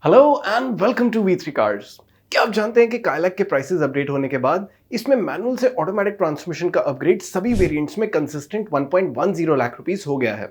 Hello and welcome to V three cars. क्या आप जानते हैं कि काइलैक के प्राइसेस अपडेट होने के बाद इसमें मैनुअल से ऑटोमेटिक ट्रांसमिशन का अपग्रेड सभी वेरिएंट्स में कंसिस्टेंट 1.10 लाख रुपीस हो गया है।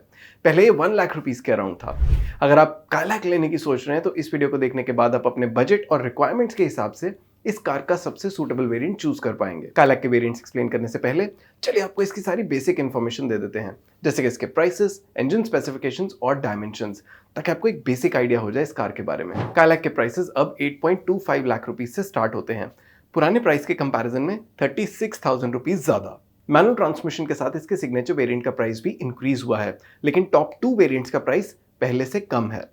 पहले ये 1 लाख रुपीस के अराउंड था। अगर आप काइलैक लेने की सोच रहे हैं तो इस वीडियो को देखने के बाद आप अपने बजट और रिक्वायरमेंट्स के हिसाब से इस कार का सबसे सूटेबल वेरिएंट चूज कर पाएंगे। काइलैक के वेरिएंट्स एक्सप्लेन करने से पहले चलिए आपको इसकी सारी बेसिक इन्फॉर्मेशन दे देते हैं, जैसे कि इसके प्राइसेस, इंजन स्पेसिफिकेशंस और डायमेंशंस, ताकि आपको एक बेसिक आइडिया हो जाए इस कार के बारे में। काइलैक के प्राइसेस अब 8.25 लाख रुपीस से स्टार्ट होते हैं, पुराने प्राइस के कंपैरिजन में 36,000 रुपीस ज्यादा। मैनुअल ट्रांसमिशन के साथ इसके सिग्नेचर वेरिएंट का प्राइस भी इंक्रीज हुआ है, लेकिन टॉप 2 वेरिएंट्स का प्राइस पहले से कम है।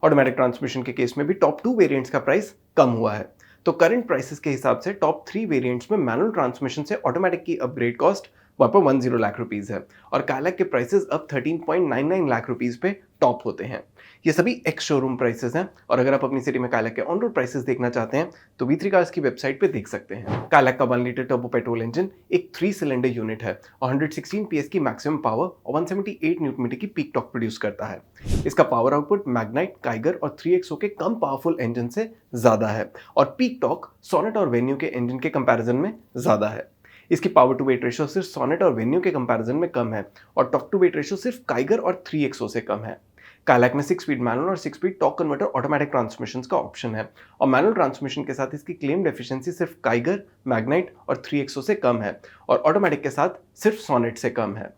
ऑटोमेटिक ट्रांसमिशन के केस में भी टॉप 2 वेरिएंट्स का प्राइस कम हुआ है। तो करंट प्राइसेस के हिसाब से टॉप 3 वेरिएंट्स में मैनुअल ट्रांसमिशन से ऑटोमेटिक की अपग्रेड कॉस्ट 1.10 लाख रुपीस है और काइलैक के प्राइसेस अब 13.99 लाख रुपीस पे टॉप होते हैं। ये सभी एक्स शोरूम प्राइसेस हैं और अगर आप अपनी सिटी में काइलैक के ऑन रोड प्राइसेस देखना चाहते हैं तो वी3 कार्स की वेबसाइट पे देख सकते हैं। काइलैक का 1 लीटर टर्बो पेट्रोल इंजन एक 3 सिलेंडर यूनिट है और 116 PS की मैक्सिमम पावर और 178 न्यूटन मीटर की पीक टॉर्क प्रोड्यूस करता है। इसका पावर आउटपुट मैग्नाइट, काइगर और 3XO के कम पावरफुल इंजन से ज्यादा है और पीक टॉर्क सोनेट और वेन्यू के इंजन के कंपैरिजन में ज्यादा है। इसकी पावर टू वेट रेशियो सिर्फ सोनेट और वेन्यू के कंपैरिजन में कम है और टॉर्क टू वेट रेशियो सिर्फ काइगर और 3XO से कम है। काइलैक में 6 स्पीड मैनुअल और 6 speed torque converter automatic transmission का ऑप्शन है और मैनुअल ट्रांसमिशन के साथ इसकी क्लेम्ड एफिशिएंसी सिर्फ काइगर, मैग्नाइट और 3XO से कम है और ऑटोमेटिक के साथ सिर्फ सोनेट से कम है।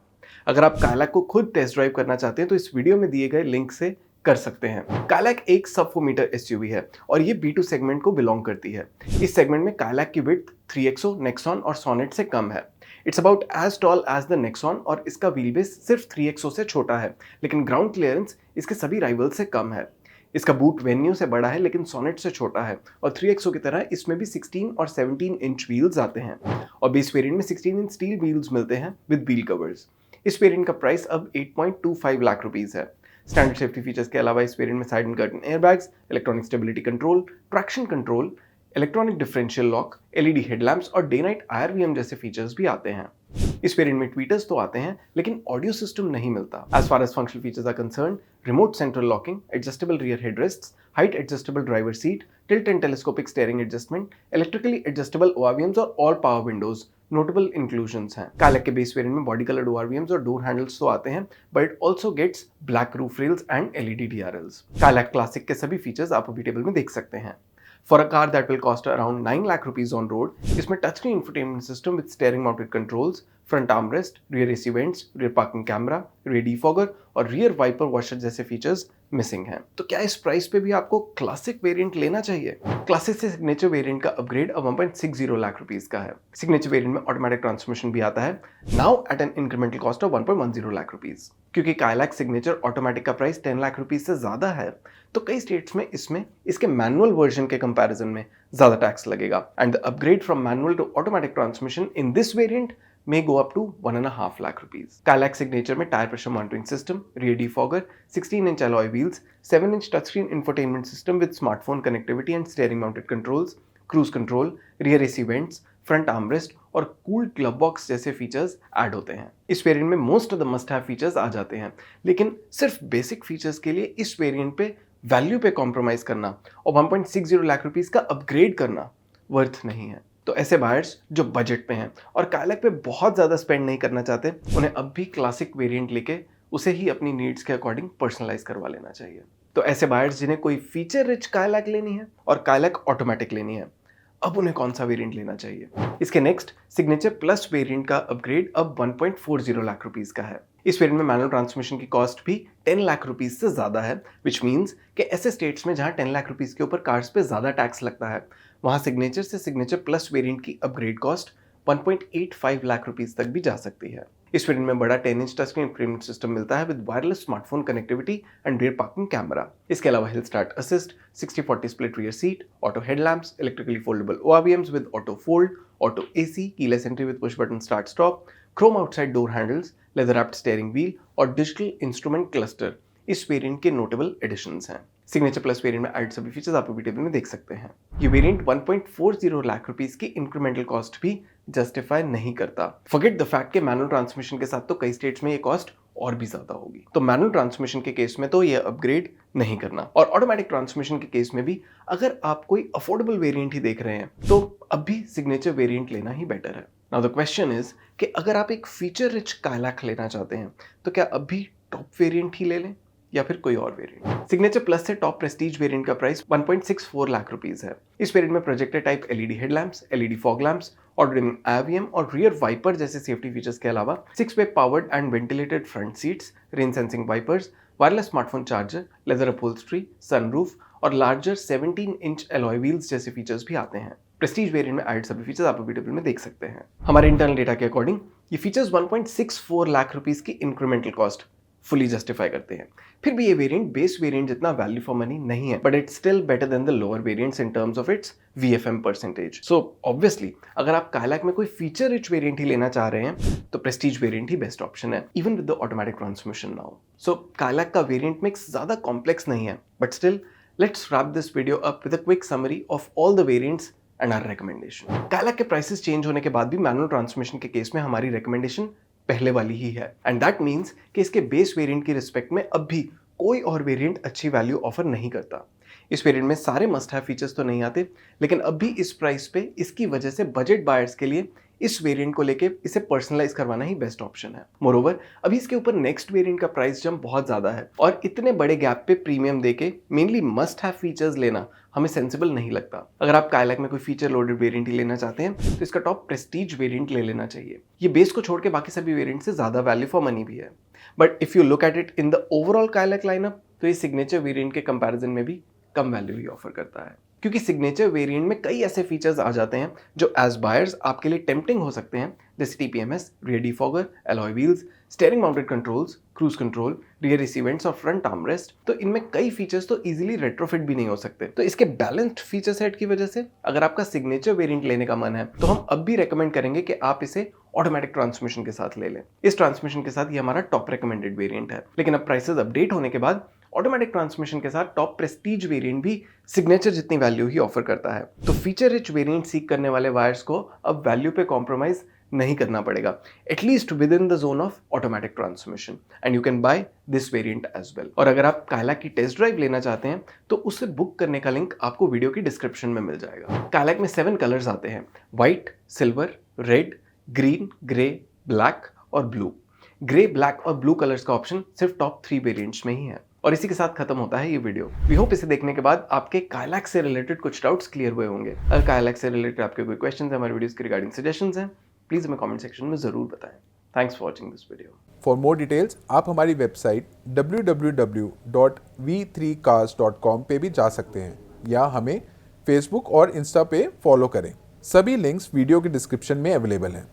अगर आप काइलैक को खुद टेस्ट ड्राइव करना चाहते हैं तो इस वीडियो में दिए गए लिंक से कर सकते हैं। काइलैक एक सब 4 मीटर एसयूवी है और ये B2 सेगमेंट को बिलोंग करती है। इस सेगमेंट में काइलैक की विड्थ 3XO, नेक्सॉन और सोनेट से कम है। It's about as tall as the Nexon और इसका व्हील बेस सिर्फ 3XO से छोटा है, लेकिन ग्राउंड क्लियरेंस इसके सभी राइवल से कम है। इसका बूट वेन्यू से बड़ा है लेकिन सोनेट से छोटा है और 3XO की तरह इसमें भी 16 और 17 इंच व्हील्स आते हैं और बेस वेरिएंट में 16 इंच स्टील व्हील्स मिलते हैं विद व्हील कवर्स। इस वेरिएंट का प्राइस अब 8.25 लाख रुपीस है। स्टैंडर्ड सेफ्टी फीचर्स के अलावा इस वेरिएंट में side and curtain airbags, electronic stability control, traction control, electronic differential lock, LED headlamps और डे नाइट IRVM जैसे फीचर्स भी आते हैं। इस वेरिएंट में ट्वीटर्स तो आते हैं लेकिन ऑडियो सिस्टम नहीं मिलता। As far as functional features are concern, remote central locking, adjustable rear headrests, height adjustable driver seat, tilt and telescopic steering adjustment, electrically adjustable ORVMs और all power windows notable inclusions हैं। Kylaq के base variant में body coloured ORVMs और door handles तो आते हैं, but it also gets black roof rails and LED DRLs। Kylaq classic के सभी फीचर्स आप अभी टेबल में देख सकते हैं। For a car that will cost around 9 lakh rupees on road, इसमें touchscreen infotainment system with steering mounted controls, front armrest, rear AC vents, rear parking camera, rear defogger और rear wiper washer जैसे features missing हैं। तो क्या इस price पे भी आपको क्लासिक वेरिएंट लेना चाहिए? क्लासिक से सिग्नेचर वेरिएंट का अपग्रेड अब 1.60 लाख रुपीस का है। सिग्नेचर वेरिएंट में ऑटोमेटिक ट्रांसमिशन भी आता है, now at an incremental cost of 1.10 lakh rupees. क्योंकि काइलैक सिग्नेचर ऑटोमेटिक का प्राइस 10 लाख रुपीस से ज्यादा है तो कई स्टेट्स में इसमें इसके मैनुअल वर्जन के कंपैरिजन में ज्यादा टैक्स लगेगा and the upgrade from manual to automatic transmission in this variant may go up to 1.5 lakh rupees. Kailak signature में tyre pressure monitoring system, rear defogger, 16 inch alloy wheels, 7 inch touchscreen infotainment system with smartphone connectivity and steering mounted controls, cruise control, rear AC vents, front armrest और cooled glove box जैसे features add होते हैं। इस variant में most of the must have features आ जाते हैं, लेकिन सिर्फ बेसिक फीचर्स के लिए इस वेरिएंट पे वैल्यू पे कॉम्प्रोमाइज करना और 1.60 लाख रुपीस का अपग्रेड करना वर्थ नहीं है। तो ऐसे बायर्स जो बजट पे हैं और काइलैक पे बहुत ज़्यादा स्पेंड नहीं करना चाहते, उन्हें अब भी क्लासिक वेरिएंट लेके उसे ही अपनी नीड्स के अकॉर्डिंग पर्सनलाइज करवा लेना चाहिए। तो ऐसे बायर्स जिन्हें कोई फीचर रिच काइलैक लेनी है और काइलैक ऑटोमेटिक लेनी है, अब उन्हें कौन सा वेरिएंट लेना चाहिए? इसके नेक्स्ट सिग्नेचर प्लस वेरिएंट का अपग्रेड अब 1.40 लाख रुपीस का है। इस वेरिएंट में मैनुअल ट्रांसमिशन की कॉस्ट भी 10 लाख रुपीस से ज्यादा है, विच मीन्स कि ऐसे स्टेट्स में जहां 10 लाख रुपीस के ऊपर कार्स पे ज्यादा टैक्स लगता है, वहां सिग्नेचर से सिग्नेचर प्लस वेरिएंट की अपग्रेड कॉस्ट 1.85 लाख रुपीस तक भी जा सकती है। इस वेरिएंट में बड़ा 10 इंच टचस्क्रीन इंफोटेनमेंट सिस्टम मिलता है with wireless smartphone connectivity and rear parking camera. इसके अलावा hill start assist, 60/40 split rear seat, auto headlamps, electrically foldable ORVMs with auto fold, auto AC, keyless entry with push button start stop, Chrome outside door handles, leather wrapped steering wheel और digital instrument cluster इस variant के notable editions हैं। Signature plus variant में add सभी features आप table में देख सकते हैं। ये वेरिएंट 1.40 लाख रुपीस की इंक्रीमेंटल कॉस्ट भी जस्टिफाई नहीं करता। फॉरगेट द फैक्ट कि मैनुअल ट्रांसमिशन के साथ तो कई स्टेट्स में ये कॉस्ट और भी ज्यादा होगी। तो मैनुअल ट्रांसमिशन के केस में तो ये अपग्रेड नहीं करना, और ऑटोमेटिक ट्रांसमिशन के केस में भी अगर आप कोई अफोर्डेबल वेरिएंट ही देख रहे हैं तो अब भी सिग्नेचर वेरिएंट लेना ही बेटर है। नाउ द क्वेश्चन इज कि अगर आप एक फीचर रिच काइलैक लेना चाहते हैं तो क्या अब भी टॉप वेरिएंट ही ले लें या फिर कोई और वेरिएंट? सिग्नेचर प्लस से टॉप प्रेस्टीज वेरिएंट का प्राइस 1.64 लाख रुपीस है। इस वेरिएंट में projector type LED headlamps, LED fog lamps, auditing AVM और रियर वाइपर जैसे सेफ्टी फीचर्स के अलावा 6-वे powered and ventilated front seats, rain sensing wipers, wireless smartphone charger, leather upholstery, sunroof और लार्जर 17 इंच एलॉय व्हील्स जैसे features भी आते हैं। प्रेस्टीज वेरिएंट में एड सभी फीचर्स आप अभी टेबल में देख सकते हैं। हमारे इंटरनल डेटा के अकॉर्डिंग ये फीचर्स 1.64 लाख रुपीस की इंक्रीमेंटल कॉस्ट फुली जस्टिफाई करते हैं। फिर भी ये वेरिएंट बेस वेरिएंट जितना वैल्यू फॉर मनी नहीं है, but it's still better than the lower variants in terms of its VFM percentage. So obviously अगर आप काइलैक में कोई फीचर रिच वेरिएंट ही लेना चाह रहे हैं तो प्रेस्टीज वेरिएंट ही बेस्ट ऑप्शन है, even with the automatic transmission now. So Kylaq का वेरिएंट मिक्स ज्यादा कॉम्प्लेक्स नहीं है, but still let's wrap this video up with a quick summary of all the variants and our recommendation. Kylaq के prices change होने के बाद भी manual transmission के केस में हमारी रिकमेंडेशन पहले वाली ही है, एंड दैट मीन्स कि इसके बेस वेरिएंट की रिस्पेक्ट में अब भी कोई और वेरिएंट अच्छी वैल्यू ऑफर नहीं करता। इस वेरिएंट में सारे मस्ट हैव फीचर्स तो नहीं आते, लेकिन अब भी इस प्राइस पे इसकी वजह से बजट बायर्स के लिए इस वेरिएंट को लेके इसे पर्सनलाइज करवाना ही बेस्ट ऑप्शन है। मोरओवर अभी इसके ऊपर नेक्स्ट वेरिएंट का प्राइस जंप बहुत ज्यादा है, और इतने बड़े गैप पे प्रीमियम देके मेनली मस्ट हैव फीचर्स लेना हमें सेंसिबल नहीं लगता। अगर आप काइलैक में कोई फीचर लोडेड वेरिएंट ही लेना चाहते हैं तो इसका टॉप प्रेस्टीज वेरिएंट ले लेना चाहिए। ये बेस को छोड़ के बाकी सभी वेरिएंट से ज्यादा वैल्यू फॉर मनी भी है, but if you look at it in the overall Kylaq lineup तो ये सिग्नेचर वेरिएंट के कंपैरिजन में भी कम वैल्यू ही ऑफर करता है, क्योंकि सिग्नेचर वेरिएंट में कई ऐसे फीचर्स आ जाते हैं जो एज बायर्स आपके लिए टेम्पटिंग हो सकते हैं, जैसे TPMS, rear defogger, alloy wheels, steering mounted controls, cruise control, rear रिसीवेंट्स और फ्रंट आर्मरेस्ट। तो इनमें कई फीचर्स तो इजीली रेट्रोफिट भी नहीं हो सकते। तो इसके बैलेंस्ड फीचर सेट की वजह से अगर आपका सिग्नेचर वेरिएंट लेने का मन है तो हम अब भी रेकमेंड करेंगे कि आप इसे ऑटोमेटिक ट्रांसमिशन के साथ ले लें। इस ट्रांसमिशन के साथ ये हमारा टॉप रिकमेंडेड वेरिएंट है, लेकिन अब प्राइसेस अपडेट होने के बाद ऑटोमेटिक ट्रांसमिशन के साथ टॉप प्रेस्टीज वेरिएंट भी सिग्नेचर जितनी वैल्यू ही ऑफर करता है। तो फीचर रिच वेरिएंट सीख करने वाले वायर्स को अब वैल्यू पे कॉम्प्रोमाइज नहीं करना पड़ेगा, at least within the zone of automatic transmission, and you can buy this variant as well. और अगर आप काइलैक की टेस्ट ड्राइव लेना चाहते हैं तो उसे बुक करने का लिंक आपको वीडियो की डिस्क्रिप्शन में मिल जाएगा। काइलैक में 7 कलर्स आते हैं, white, silver, red, green, grey, black और ब्लू। ग्रे, ब्लैक और ब्लू कलर्स का ऑप्शन सिर्फ टॉप 3 वेरिएंट्स में ही है। और इसी के साथ खत्म होता है ये वीडियो। वी होप इसे देखने के बाद आपके काइलैक से रिलेटेड कुछ डाउट्स क्लियर हुए होंगे। अगर काइलैक से रिलेटेड आपके कोई क्वेश्चंस हैं, हमारे वीडियोस के रिगार्डिंग सजेशंस हैं, प्लीज हमें कमेंट सेक्शन में जरूर बताएं। Thanks for watching this video. For more details आप हमारी वेबसाइट www.v3cars.com पे भी जा सकते हैं, या हमें फेसबुक और इंस्टा पे फॉलो करें। सभी लिंक्स वीडियो के डिस्क्रिप्शन में अवेलेबल हैं।